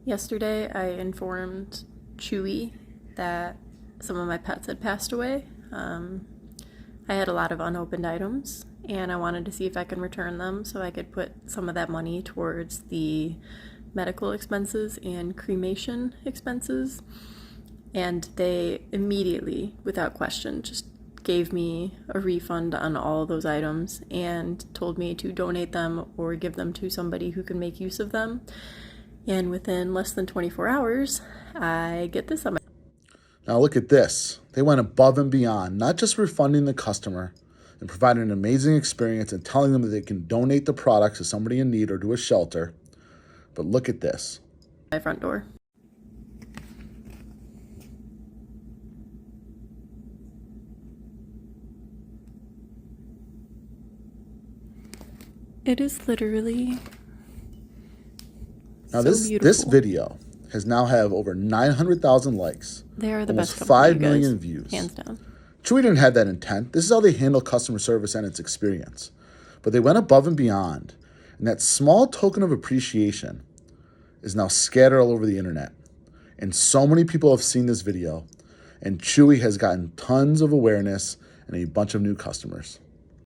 Yesterday, I informed Chewy that some of my pets had passed away. I had a lot of unopened items, and I wanted to see if I could return them so I could put some of that money towards the medical expenses and cremation expenses. And they immediately, without question, just gave me a refund on all of those items and told me to donate them or give them to somebody who can make use of them. And within less than 24 hours, I get this on my... Now look at this. They went above and beyond, not just refunding the customer and providing an amazing experience and telling them that they can donate the products to somebody in need or to a shelter, but look at this. my front door. It is literally Now so this beautiful. video has now have over 900,000 likes, They are the almost best 5 company, you million guys. views. Hands down. Chewy didn't have that intent. This is how they handle customer service and its experience. But they went above and beyond, and that small token of appreciation is now scattered all over the internet. And so many people have seen this video, and Chewy has gotten tons of awareness and a bunch of new customers.